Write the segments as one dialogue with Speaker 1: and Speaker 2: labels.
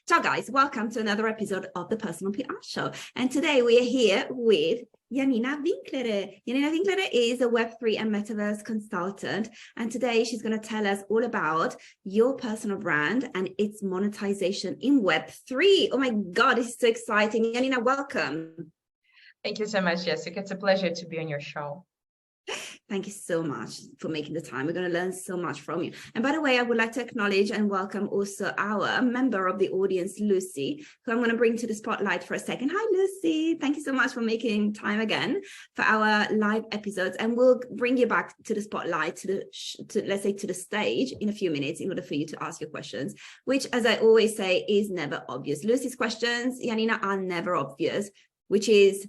Speaker 1: Ciao guys, welcome to another episode of the Personal PR Show. And today we are here with Janina Vinklere. Janina Vinklere is a Web3 and Metaverse consultant. And today she's going to tell us all about your personal brand and its monetization in Web3. Oh my God, this is so exciting. Janina, welcome.
Speaker 2: Thank you so much, Jessica. It's a pleasure to be on your show.
Speaker 1: Thank you so much for making the time. We're going to learn so much from you. And by the way, I would like to acknowledge and welcome also our member of the audience, Lucy, who I'm going to bring to the spotlight for a second. Hi, Lucy. Thank you so much for making time again for our live episodes. And we'll bring you back to the spotlight, let's say to the stage in a few minutes in order for you to ask your questions, which, as I always say, is never obvious. Lucy's questions, Janina, are never obvious, which is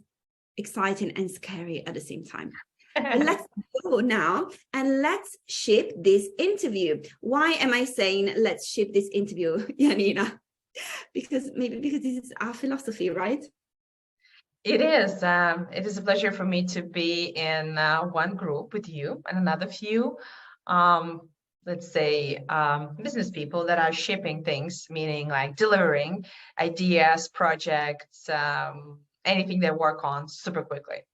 Speaker 1: exciting and scary at the same time. Let's go now and let's ship this interview. Why am I saying let's ship this interview, Janina? Because this is our philosophy, right?
Speaker 2: It is. It is a pleasure for me to be in one group with you and another few, let's say, business people that are shipping things, meaning like delivering ideas, projects, anything they work on super quickly.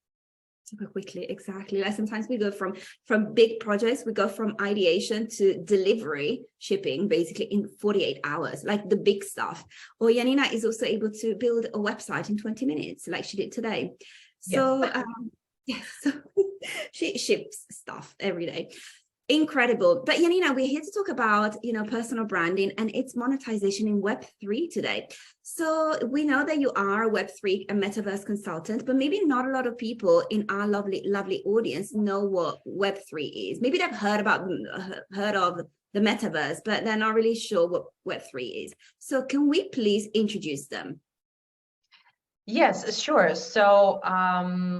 Speaker 1: Super quickly, exactly. Like sometimes we go from big projects, we go from ideation to delivery, shipping basically in 48 hours, like the big stuff. Or Janina is also able to build a website in 20 minutes, like she did today. So so she ships stuff every day. Incredible. But Janina, we're here to talk about, personal branding and its monetization in Web3 today. So we know that you are a Web3 and Metaverse consultant, but maybe not a lot of people in our lovely audience know what Web3 is. Maybe they've heard of the Metaverse, but they're not really sure what Web3 is. So can we please introduce them?
Speaker 2: Yes, sure. So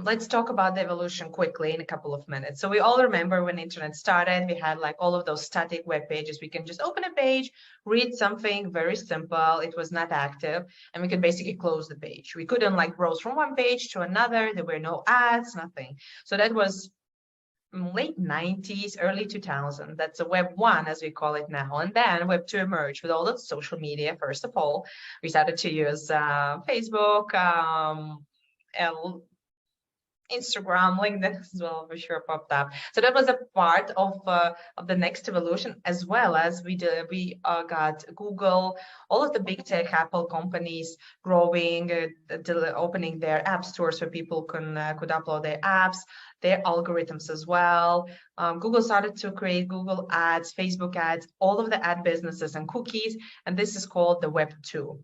Speaker 2: let's talk about the evolution quickly in a couple of minutes. So we all remember when the internet started, we had like all of those static web pages. We can just open a page, read something very simple. It was not active, and we could basically close the page. We couldn't like browse from one page to another. There were no ads, nothing. So that was late 90s, early 2000. That's a Web 1, as we call it now. And then Web 2 emerged with all the social media. First of all, we started to use Facebook, Instagram, LinkedIn as well, for sure, popped up. So that was a part of the next evolution, as well as we got Google, all of the big tech, Apple companies growing, opening their app stores where people could upload their apps, their algorithms as well. Google started to create Google ads, Facebook ads, all of the ad businesses and cookies, and this is called the Web 2.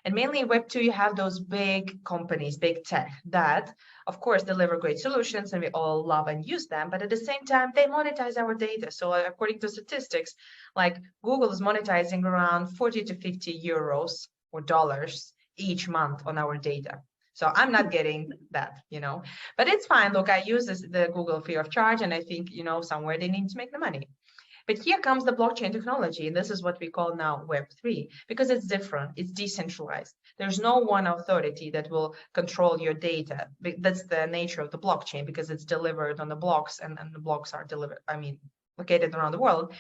Speaker 2: And mainly in Web 2, you have those big companies, big tech, that, of course, deliver great solutions, and we all love and use them. But at the same time, they monetize our data. So according to statistics, like Google is monetizing around 40 to 50 euros or dollars each month on our data. So I'm not getting that, but it's fine. Look, I use the Google free of charge, and I think, somewhere they need to make the money. But here comes the blockchain technology, and this is what we call now Web3, because it's different, it's decentralized. There's no one authority that will control your data. That's the nature of the blockchain, because it's delivered on the blocks, and the blocks are located around the world.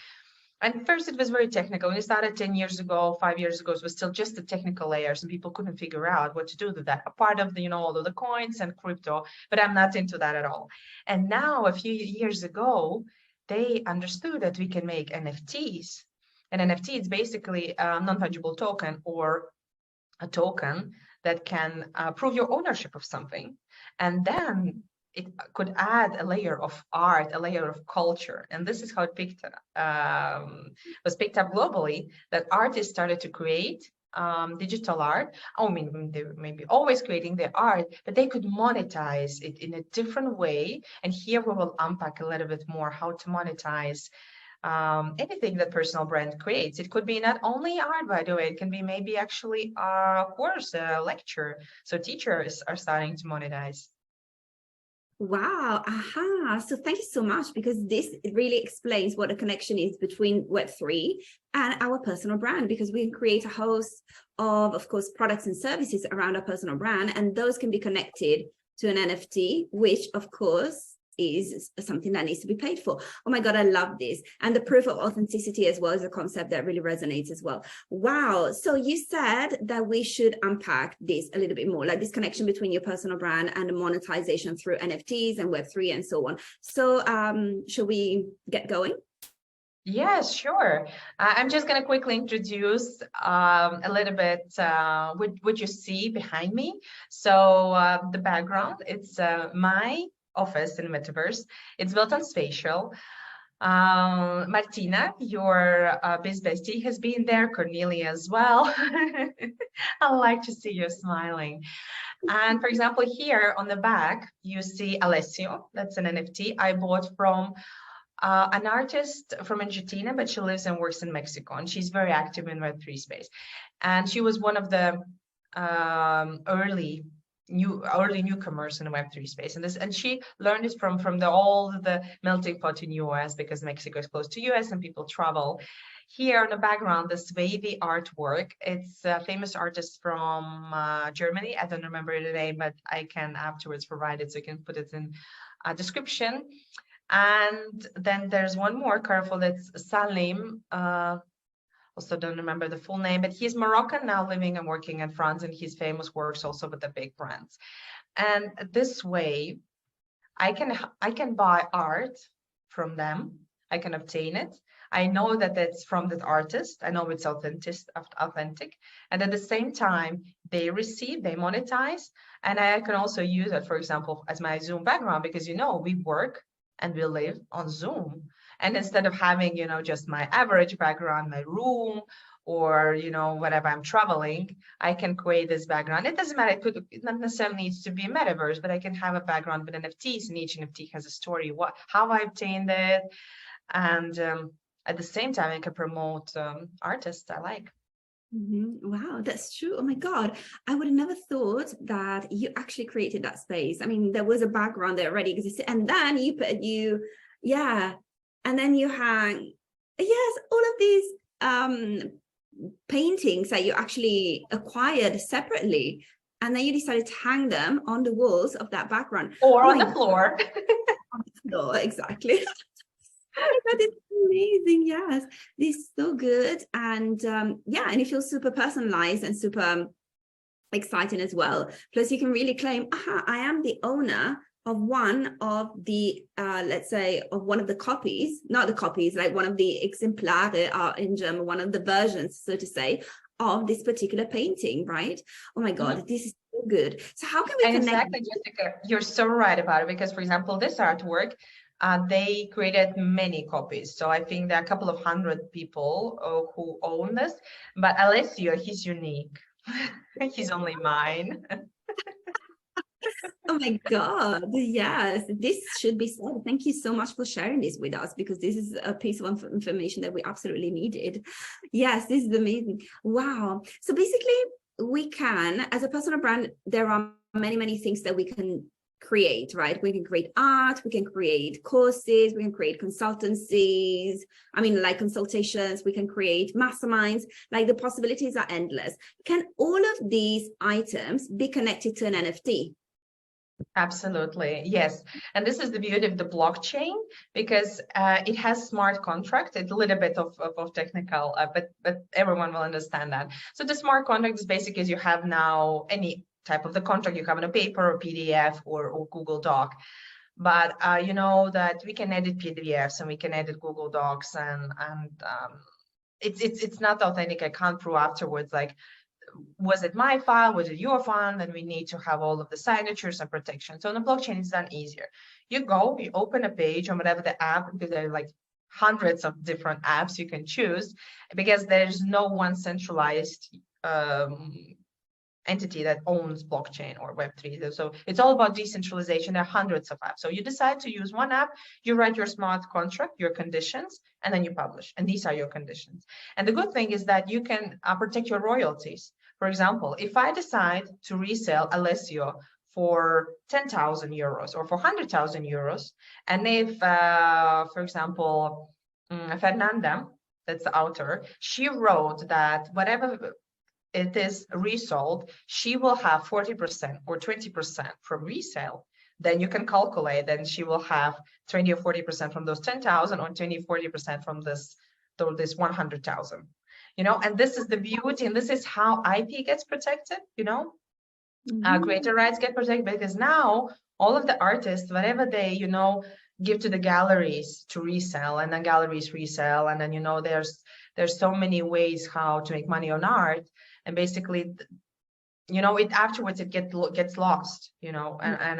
Speaker 2: And first, it was very technical. When it started 10 years ago, 5 years ago, it was still just the technical layers, and people couldn't figure out what to do with that, a part of the, all of the coins and crypto, but I'm not into that at all. And now, a few years ago, they understood that we can make NFTs. An NFT is basically a non-fungible token, or a token that can prove your ownership of something. And then it could add a layer of art, a layer of culture. And this is how it was picked up globally, that artists started to create digital art. They were maybe always creating their art, but they could monetize it in a different way. And here we will unpack a little bit more how to monetize anything that personal brand creates. It could be not only art, by the way, it can be maybe actually a course, a lecture. So teachers are starting to monetize.
Speaker 1: Wow. So thank you so much, because this really explains what the connection is between Web3 and our personal brand, because we create a host of course, products and services around our personal brand, and those can be connected to an NFT, which of course is something that needs to be paid for. Oh my God, I love this. And the proof of authenticity as well is a concept that really resonates as well. Wow. So you said that we should unpack this a little bit more, like this connection between your personal brand and the monetization through NFTs and Web3 and so on. So shall we get going?
Speaker 2: Yes, sure. I'm just going to quickly introduce a little bit what you see behind me. So the background, it's my office in Metaverse. It's built on spatial. Martina, your biz bestie, has been there. Cornelia as well. I like to see you smiling. And for example, here on the back, you see Alessio. That's an NFT I bought from an artist from Argentina, but she lives and works in Mexico, and she's very active in Web3 space. And she was one of the early newcomers in the Web3 space, and she learned it from all the melting pot in US, because Mexico is close to US and people travel. Here in the background, this wavy artwork, it's a famous artist from Germany. I don't remember the name, but I can afterwards provide it, so you can put it in a description. And then there's one more careful, that's Salim. Also don't remember the full name, but he's Moroccan now, living and working in France, and his famous works also with the big brands. And this way, I can buy art from them. I can obtain it. I know that it's from that artist. I know it's authentic. And at the same time, they monetize, and I can also use it, for example, as my Zoom background, because we work and we live on Zoom. And instead of having, just my average background, my room, or, whatever I'm traveling, I can create this background. It doesn't matter. It not necessarily needs to be a metaverse, but I can have a background with NFTs, and each NFT has a story, how I obtained it. And at the same time, I can promote artists I like.
Speaker 1: Wow, that's true. Oh my God, I would have never thought that you actually created that space. I mean, there was a background that already existed, and then and then you hang, all of these paintings that you actually acquired separately, and then you decided to hang them on the walls of that background.
Speaker 2: Or on the floor.
Speaker 1: On the floor, exactly. That is amazing. Yes, this is so good. And and it feels super personalized and super exciting as well. Plus you can really claim, I am the owner of one of the let's say of one of the copies, not the copies, like one of the exemplare in German, one of the versions, so to say, of this particular painting, right? Oh my God, this is so good. So how can we connect?
Speaker 2: Exactly, Jessica, you're so right about it, because for example, this artwork, they created many copies. So I think there are a couple of hundred people who own this, but Alessio, he's unique. He's only mine.
Speaker 1: Oh my God, yes, this should be said. Thank you so much for sharing this with us, because this is a piece of information that we absolutely needed. Yes, this is amazing. Wow. So basically, we can, as a personal brand, there are many things that we can create, right? We can create art, we can create courses, we can create consultancies, like consultations, we can create masterminds, like the possibilities are endless. Can all of these items be connected to an NFT?
Speaker 2: Absolutely, yes. And this is the beauty of the blockchain, because it has smart contract. It's a little bit of technical, but everyone will understand that. So the smart contract is basically, as you have now any type of the contract you have in a paper or PDF or Google Doc. But you know that we can edit PDFs and we can edit Google Docs, and it's not authentic. I can't prove afterwards, like, was it my file? Was it your file? And we need to have all of the signatures and protection. So on the blockchain, it's done easier. You open a page on whatever the app, because there are like hundreds of different apps you can choose, because there's no one centralized entity that owns blockchain or Web3. So it's all about decentralization. There are hundreds of apps. So you decide to use one app, you write your smart contract, your conditions, and then you publish. And these are your conditions. And the good thing is that you can protect your royalties. For example, if I decide to resell Alessio for 10,000 euros or for 100,000 euros, and if, for example, Fernanda, that's the author, she wrote that whatever it is resold, she will have 40% or 20% from resale. then you can calculate, then she will have 20 or 40% from those 10,000 or 20, 40% from this 100,000, you know, and this is the beauty, and this is how IP gets protected, you know, creator rights get protected, because now all of the artists, whatever they, you know, give to the galleries to resell, and then galleries resell, and then, you know, there's so many ways how to make money on art, and basically, you know, it afterwards it gets lost, you know, and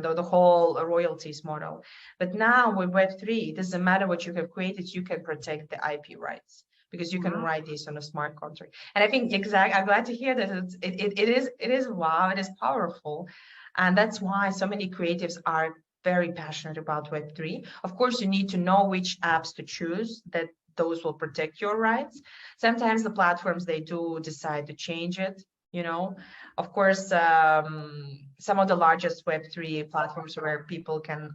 Speaker 2: the whole royalties model. But now with Web3, it doesn't matter what you have created, you can protect the IP rights, because you can write this on a smart contract. And I think I'm glad to hear that it is wow, it is powerful, and that's why so many creatives are very passionate about Web3. Of course, you need to know which apps to choose, that those will protect your rights. Sometimes the platforms, they do decide to change it, you know. Of course, some of the largest Web3 platforms where people can,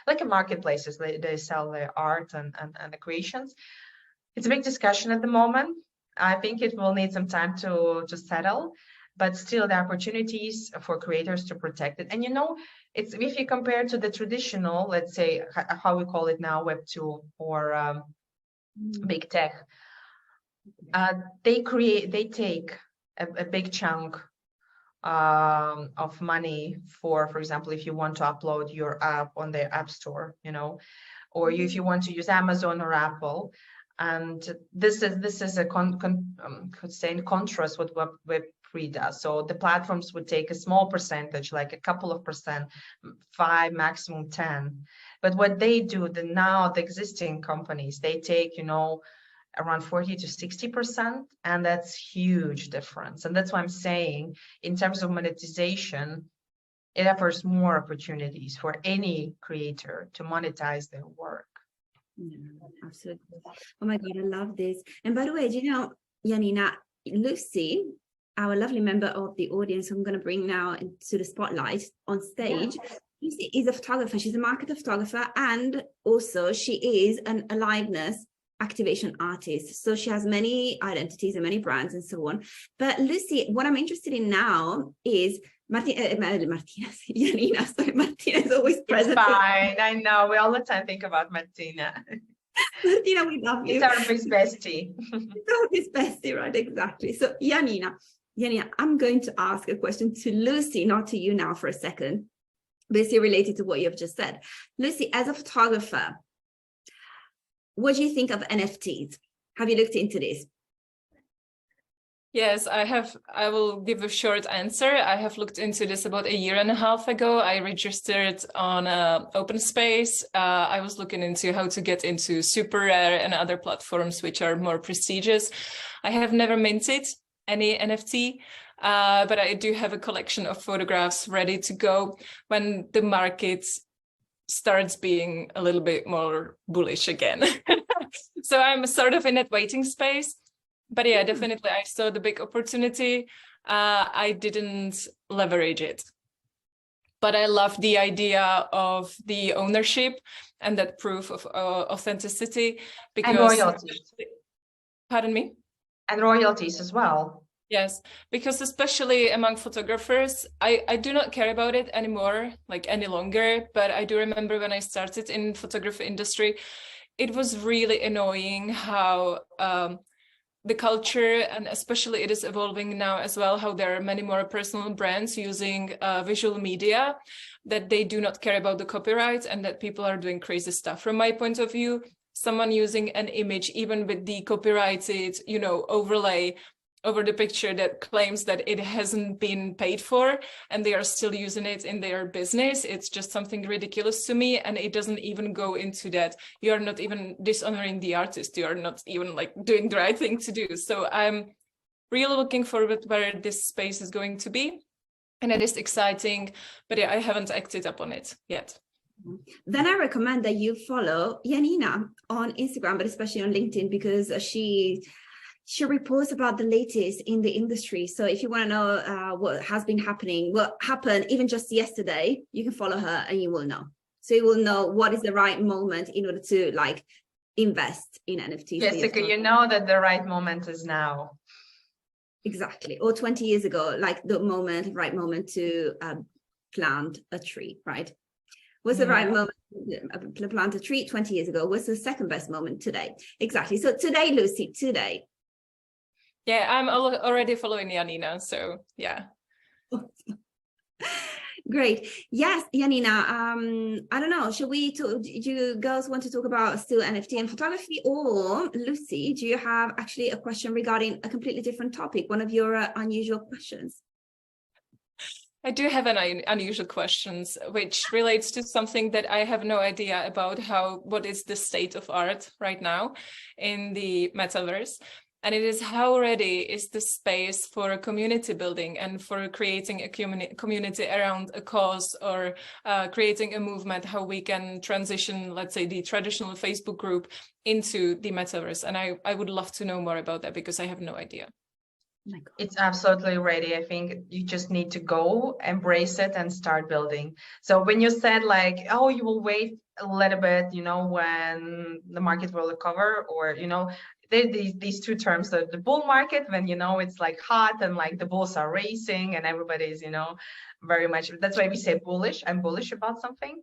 Speaker 2: like in marketplaces, they sell their art and the creations. It's a big discussion at the moment. I think it will need some time to settle, but still the opportunities for creators to protect it. And, you know, it's, if you compare to the traditional, let's say, how we call it now, Web2 or big tech, they take a big chunk of money for example, if you want to upload your app on their app store, you know, or if you want to use Amazon or Apple. And this is a could say in contrast with what Web3 does. So the platforms would take a small percentage, like a couple of percent, 5, maximum 10. But what they do, now the existing companies, they take, you know, around 40 to 60%, and that's huge difference. And that's why I'm saying, in terms of monetization, it offers more opportunities for any creator to monetize their work.
Speaker 1: Yeah, absolutely. Oh my God, I love this. And by the way, do you know, Janina, Lucy, our lovely member of the audience, who I'm going to bring now into the spotlight on stage. Yeah. Lucy is a photographer. She's a marketer photographer, and also she is an aliveness activation artist. So she has many identities and many brands and so on. But Lucy, what I'm interested in now is Janina, sorry, Martina is always present.
Speaker 2: It's fine, I know, we all the time think about Martina.
Speaker 1: Martina, we love you.
Speaker 2: It's our big bestie.
Speaker 1: It's our big bestie, right, exactly. So Janina, I'm going to ask a question to Lucy, not to you now for a second, basically related to what you've just said. Lucy, as a photographer, what do you think of NFTs? Have you looked into this?
Speaker 3: Yes, I have. I will give a short answer. I have looked into this about 1.5 years ago. I registered on Open Space. I was looking into how to get into Super Rare and other platforms which are more prestigious. I have never minted any NFT, but I do have a collection of photographs ready to go when the market starts being a little bit more bullish again. So I'm sort of in that waiting space. But yeah, definitely I saw the big opportunity. I didn't leverage it. But I love the idea of the ownership and that proof of authenticity. Because,
Speaker 2: and royalties.
Speaker 3: Pardon me?
Speaker 2: And royalties as well.
Speaker 3: Yes, because especially among photographers, I do not care about it anymore, like any longer. But I do remember when I started in photography industry, it was really annoying how the culture, and especially it is evolving now as well, how there are many more personal brands using visual media, that they do not care about the copyright and that people are doing crazy stuff. From my point of view, someone using an image, even with the copyrighted, you know, overlay over the picture that claims that it hasn't been paid for and they are still using it in their business, it's just something ridiculous to me. And it doesn't even go into that. You are not even dishonoring the artist. You are not even like doing the right thing to do. So I'm really looking forward where this space is going to be. And it is exciting, but yeah, I haven't acted up on it yet.
Speaker 1: Then I recommend that you follow Janina on Instagram, but especially on LinkedIn, because she reports about the latest in the industry. So if you want to know what has been happening, what happened even just yesterday, you can follow her and you will know. So you will know what is the right moment in order to like invest in NFTs.
Speaker 2: Jessica, you know that the right moment is now.
Speaker 1: Exactly. Or 20 years ago, like the right moment to plant a tree, right? Was the right moment to plant a tree 20 years ago? Was the second best moment today? Exactly. So today, Lucy, today.
Speaker 3: Yeah, I'm already following Janina, so yeah.
Speaker 1: Great. Yes, Janina, I don't know, do you girls want to talk about still NFT and photography, or Lucy, do you have actually a question regarding a completely different topic, one of your unusual questions?
Speaker 3: I do have an unusual questions, which relates to something that I have no idea about what is the state of art right now in the metaverse. And it is, how ready is the space for community building and for creating a community around a cause, or creating a movement, how we can transition, let's say, the traditional Facebook group into the metaverse. And I would love to know more about that, because I have no idea.
Speaker 2: It's absolutely ready. I think you just need to go, embrace it, and start building. So when you said like, oh, you will wait a little bit, you know, when the market will recover, or, you know, these two terms, the bull market, when, you know, it's like hot and like the bulls are racing and everybody's, you know, very much, that's why we say bullish. I'm bullish about something.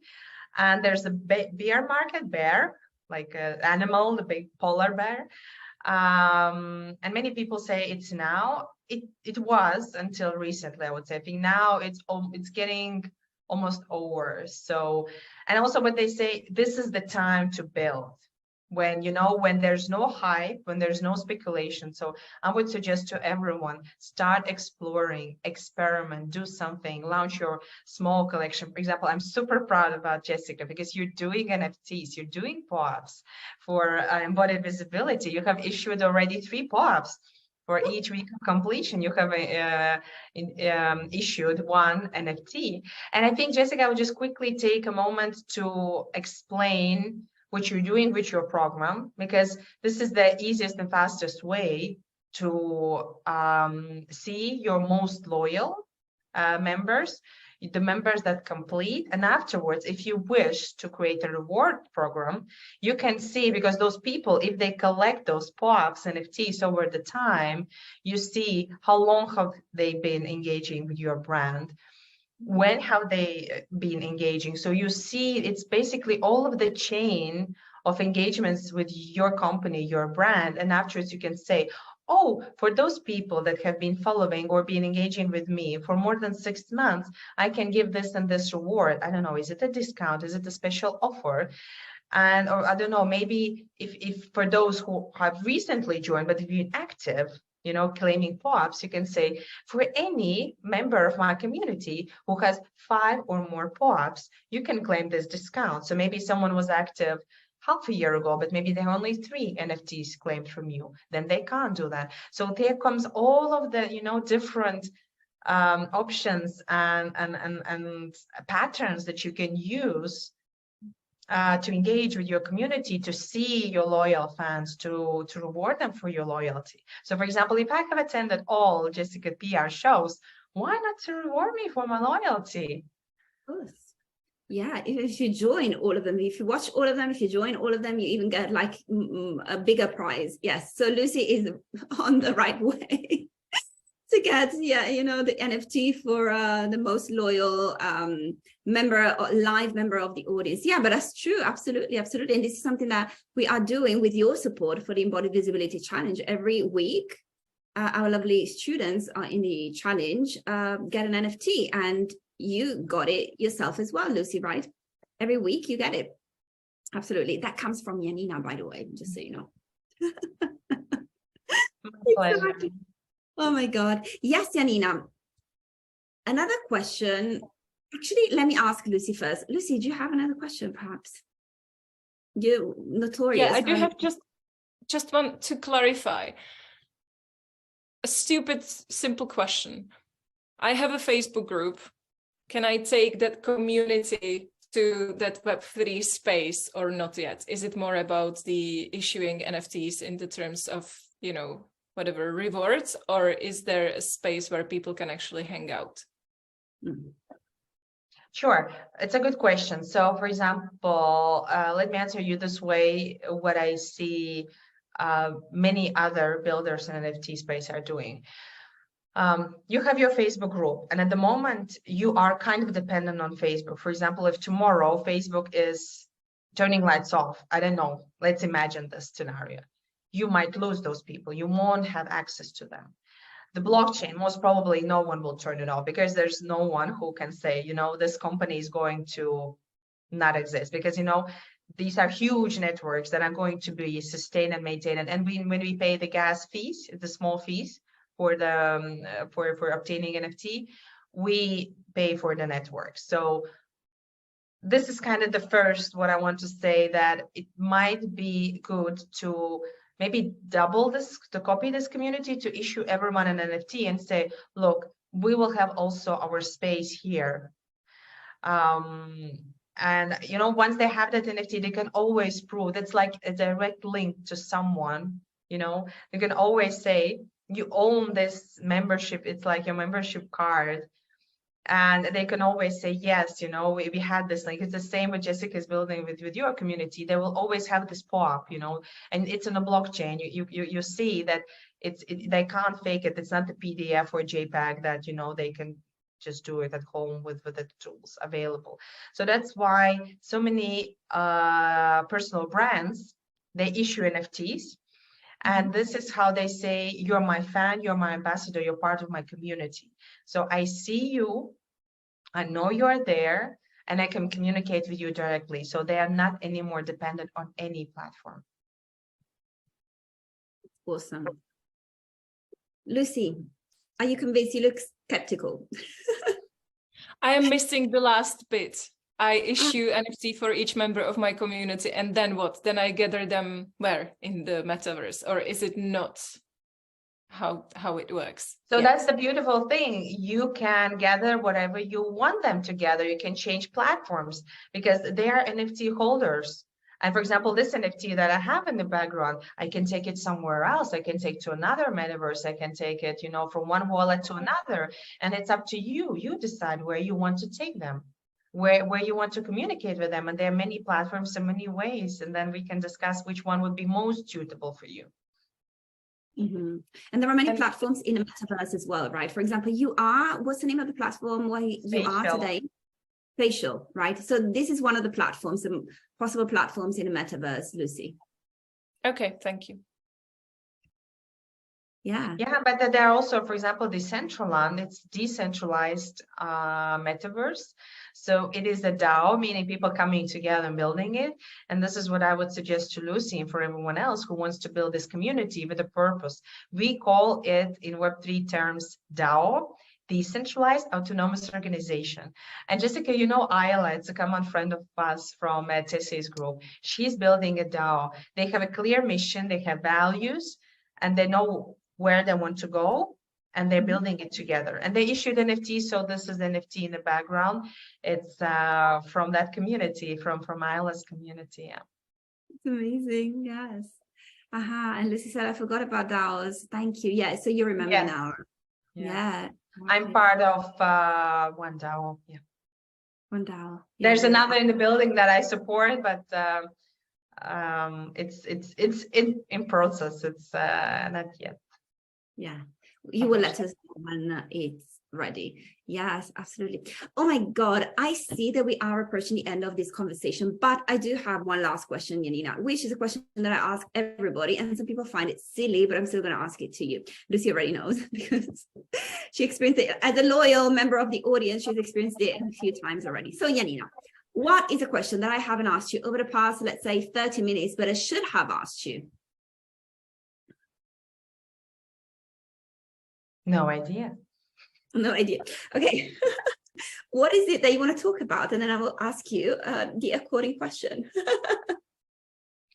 Speaker 2: And there's a bear market, like an animal, the big polar bear. And many people say it's now. It was until recently, I would say. I think now it's getting almost over. So, and also what they say, this is the time to build, when, you know, when there's no hype, when there's no speculation. So I would suggest to everyone, start exploring, experiment, do something, launch your small collection. For example, I'm super proud about Jessica, because you're doing NFTs, you're doing POAPs for embodied visibility. You have issued already 3 POAPs. For each week of completion, you have issued 1 NFT. And I think, Jessica, I will just quickly take a moment to explain what you're doing with your program, because this is the easiest and fastest way to see your most loyal members, the members that complete. And afterwards, if you wish to create a reward program, you can see, because those people, if they collect those POAPs, NFTs over the time, you see how long have they been engaging with your brand, when have they been engaging. So you see, it's basically all of the chain of engagements with your company, your brand. And afterwards you can say, oh, for those people that have been following or been engaging with me for more than 6 months, I can give this and this reward. I don't know, is it a discount? Is it a special offer? And, or I don't know, maybe if for those who have recently joined but have been active, you know, claiming POAPs, you can say, for any member of my community who has 5 or more POAPs, you can claim this discount. So maybe someone was active half a year ago, but maybe they have only 3 NFTs claimed from you, then they can't do that. So there comes all of the, you know, different options and patterns that you can use to engage with your community, to see your loyal fans, to reward them for your loyalty. So for example, if I have attended all Jessica PR shows, why not to reward me for my loyalty?
Speaker 1: Of course. Yeah, if you join all of them, if you watch all of them, if you join all of them, you even get like a bigger prize. Yes, so Lucy is on the right way to get, yeah, you know, the NFT for the most loyal member, or live member of the audience. Yeah, but that's true. Absolutely, absolutely. And this is something that we are doing with your support for the Embodied Visibility Challenge. Every week, our lovely students are in the challenge, get an NFT, and you got it yourself as well, Lucy, right? Every week you get it. Absolutely. That comes from Janina, by the way, just so you know. Exactly. Oh my God. Yes, Janina. Another question. Actually, let me ask Lucy first. Lucy, do you have another question, perhaps? You're notorious.
Speaker 3: Yeah, I do have just want to clarify. A stupid, simple question. I have a Facebook group. Can I take that community to that Web3 space or not yet? Is it more about the issuing NFTs in the terms of, you know, whatever rewards, or is there a space where people can actually hang out?
Speaker 2: Sure, it's a good question. So for example, let me answer you this way, what I see many other builders in NFT space are doing. You have your Facebook group, and at the moment you are kind of dependent on Facebook. For example, if tomorrow Facebook is turning lights off, I don't know, let's imagine this scenario. You might lose those people. You won't have access to them. The blockchain, most probably no one will turn it off, because there's no one who can say, you know, this company is going to not exist, because, you know, these are huge networks that are going to be sustained and maintained. And when we pay the gas fees, the small fees for the for obtaining NFT, we pay for the network. So this is kind of the first, what I want to say, that it might be good to maybe double this, to copy this community, to issue everyone an NFT and say, look, we will have also our space here. And, you know, once they have that NFT, they can always prove that's like a direct link to someone, you know, you can always say, you own this membership. It's like your membership card. And they can always say, yes, you know, we had this link. It's the same with Jessica's building with your community. They will always have this pop-up, you know, and it's on a blockchain. You see that they can't fake it. It's not the PDF or JPEG that, you know, they can just do it at home with the tools available. So that's why so many personal brands, they issue NFTs. And this is how they say, you're my fan, you're my ambassador, you're part of my community. So I see you, I know you're there, and I can communicate with you directly. So they are not anymore dependent on any platform.
Speaker 1: Awesome. Lucy, are you convinced? You look skeptical.
Speaker 3: I am missing the last bit. I issue NFT for each member of my community, and then what? Then I gather them where? In the metaverse, or is it not how it works?
Speaker 2: So that's the beautiful thing. You can gather whatever you want them to gather. You can change platforms because they are NFT holders. And for example, this NFT that I have in the background, I can take it somewhere else. I can take to another metaverse. I can take it, you know, from one wallet to another. And it's up to you. You decide where you want to take them, where you want to communicate with them. And there are many platforms in many ways. And then we can discuss which one would be most suitable for you.
Speaker 1: Mm-hmm. And there are many platforms in the metaverse as well, right? For example, you are, what's the name of the platform where you are today? Spatial, right? So this is one of the platforms, some possible platforms in the metaverse, Lucy.
Speaker 3: Okay, thank you.
Speaker 1: Yeah,
Speaker 2: but there are also, for example, Decentraland. It's decentralized metaverse. So it is a DAO, meaning people coming together and building it. And this is what I would suggest to Lucy and for everyone else who wants to build this community with a purpose. We call it in Web3 terms DAO, decentralized autonomous organization. And Jessica, you know Ayla, it's a common friend of us from Tessie's group. She's building a DAO. They have a clear mission, they have values, and they know where they want to go, and they're building it together. And they issued NFT, so this is NFT in the background. It's from that community, from Ayla's community. Yeah.
Speaker 1: it's amazing. Yes. And Lucy said, I forgot about DAOs. Thank you. Yeah, so you remember now. Yeah.
Speaker 2: I'm part of one DAO. Yeah.
Speaker 1: One DAO.
Speaker 2: There's another in the building that I support, but it's in process. It's not yet.
Speaker 1: Yeah, you will let us know when it's ready. Yes, absolutely. Oh my God, I see that we are approaching the end of this conversation, but I do have one last question, Janina, which is a question that I ask everybody, and some people find it silly, but I'm still going to ask it to you. Lucy already knows because she experienced it as a loyal member of the audience. She's experienced it a few times already. So Janina, what is a question that I haven't asked you over the past, let's say 30 minutes, but I should have asked you?
Speaker 2: No idea.
Speaker 1: No idea. Okay. What is it that you want to talk about? And then I will ask you the according question.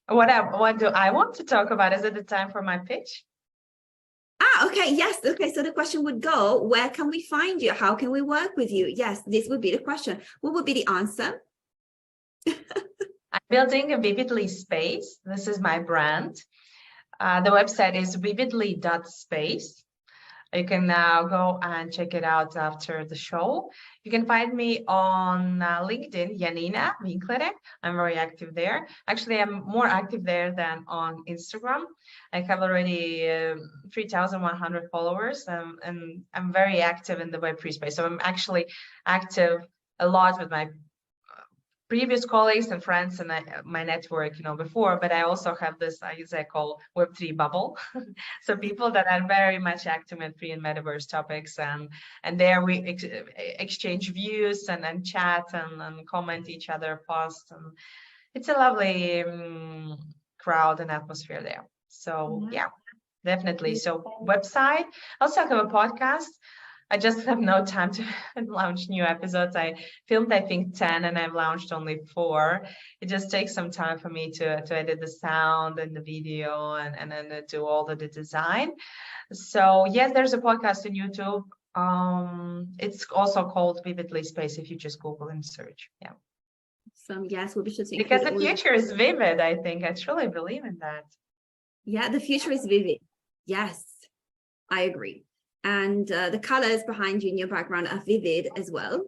Speaker 2: What do I want to talk about? Is it the time for my pitch?
Speaker 1: Okay. Yes. Okay. So the question would go, where can we find you? How can we work with you? Yes, this would be the question. What would be the answer?
Speaker 2: I'm building a Vividly space. This is my brand. The website is vividly.space. You can go and check it out after the show. You can find me on LinkedIn, Janina Vinklere. I'm very active there. Actually, I'm more active there than on Instagram. I have already 3,100 followers, and I'm very active in the Web3 space. So I'm actually active a lot with my previous colleagues and friends and my network, before, but I also have this, I call Web3 bubble. So people that are very much active in Web3 and Metaverse topics, and there we exchange views and chat and comment each other posts, and it's a lovely crowd and atmosphere there. So yeah, definitely. So website, I also have a podcast. I just have no time to launch new episodes. I filmed, I think, 10, and I've launched only 4. It just takes some time for me to edit the sound and the video and then do all the design. So yes, there's a podcast on YouTube. It's also called Vividly Space if you just Google and search. Yeah.
Speaker 1: So yes, we'll be sure to
Speaker 2: because the future is vivid, I think. I truly believe in that.
Speaker 1: Yeah, the future is vivid. Yes, I agree. And the colors behind you in your background are vivid as well.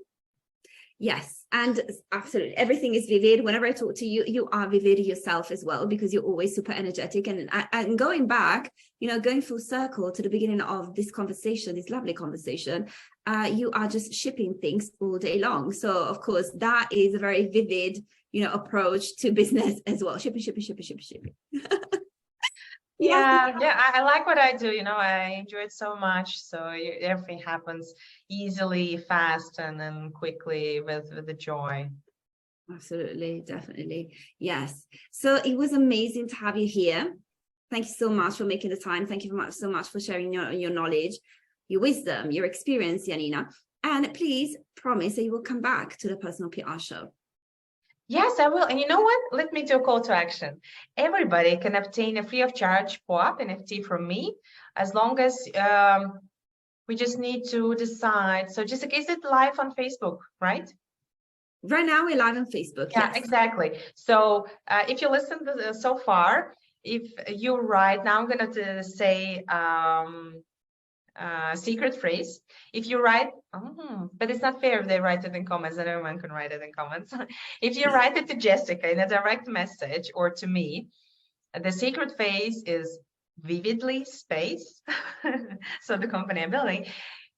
Speaker 1: Yes, and absolutely everything is vivid. Whenever I talk to you, you are vivid yourself as well, because you're always super energetic. And going back, going full circle to the beginning of this conversation, this lovely conversation, you are just shipping things all day long. So of course that is a very vivid, approach to business as well. Shipping.
Speaker 2: Yeah, I like what I do. I enjoy it so much. So everything happens easily, fast, and then quickly with the joy.
Speaker 1: Absolutely, definitely. Yes. So it was amazing to have you here. Thank you so much for making the time. Thank you so much for sharing your knowledge, your wisdom, your experience, Janina. And please promise that you will come back to the Personal PR Show.
Speaker 2: Yes, I will. And you know what? Let me do a call to action. Everybody can obtain a free of charge POAP NFT from me, as long as we just need to decide. So Jessica, is it live on Facebook, right?
Speaker 1: Right now we're live on Facebook.
Speaker 2: Yeah,
Speaker 1: yes.
Speaker 2: Exactly. So if you listen to so far, if you write, now I'm going to say secret phrase. If you write, but it's not fair if they write it in comments, and everyone can write it in comments. If you write it to Jessica in a direct message or to me, the secret phrase is Vividly Space. So the company I'm building,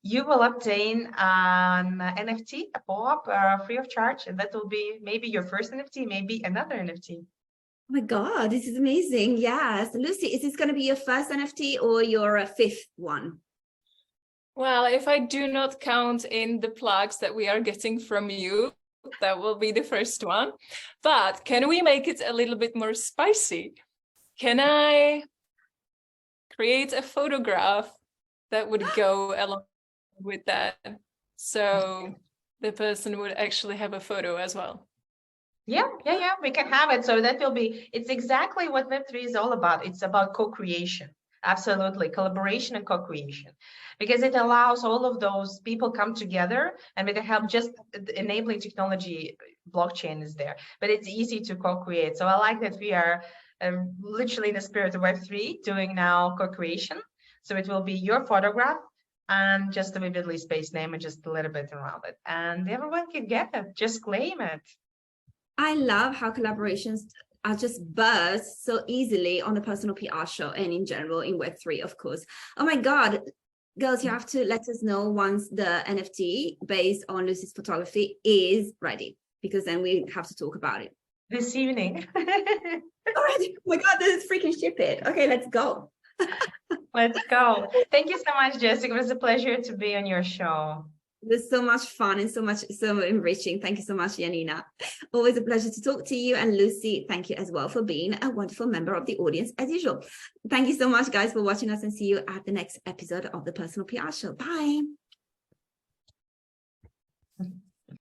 Speaker 2: you will obtain an NFT, a POAP, free of charge, and that will be maybe your first NFT, maybe another NFT.
Speaker 1: Oh my God, this is amazing. Yes. Lucy, is this going to be your first NFT or your 5th one?
Speaker 3: Well, if I do not count in the plugs that we are getting from you, that will be the first one. But can we make it a little bit more spicy? Can I create a photograph that would go along with that? So the person would actually have a photo as well.
Speaker 2: Yeah, we can have it. So that will be, it's exactly what Web3 is all about. It's about co-creation. Absolutely, collaboration and co-creation, because it allows all of those people come together, and with the help, just enabling technology, blockchain is there, but it's easy to co-create. So I like that we are literally in the spirit of Web3 doing now co-creation. So it will be your photograph and just a Vividly Space name and just a little bit around it, and everyone can get it. Just claim it.
Speaker 1: I love how collaborations are just burst so easily on the Personal PR Show and in general in Web3, of course. Oh my God, girls, you have to let us know once the NFT based on Lucy's photography is ready, because then we have to talk about it.
Speaker 2: This evening.
Speaker 1: Already? Oh my God, this is freaking ship it. Okay, let's go.
Speaker 2: Let's go. Thank you so much, Jessica. It was a pleasure to be on your show.
Speaker 1: It was so much fun and so enriching. Thank you so much, Janina. Always a pleasure to talk to you. And Lucy, thank you as well for being a wonderful member of the audience as usual. Thank you so much, guys, for watching us, and see you at the next episode of the Personal PR Show. Bye.